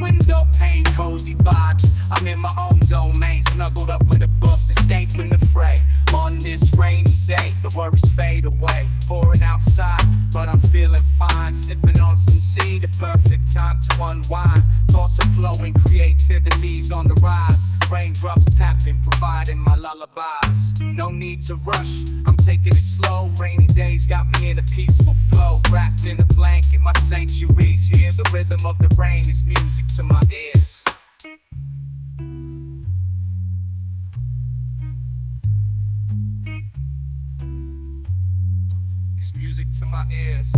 window pane, cozy vibes. I'm in my own domain, snuggled up with a book, escaping the fray. On this rainy day, the worries fade away. Pouring outside, but I'm feeling fine. Sipping on some tea, the perfect time to unwind. Thoughts are flowing, creativity's on the rise. Raindrops tapping, providing my lullabies. No need to rush, I'm taking it slow. Rainy days got me in a peaceful flow. Wrapped in a blanket, my sanctuary's here. The rhythm of the rain is music to my ears. It's music to my ears.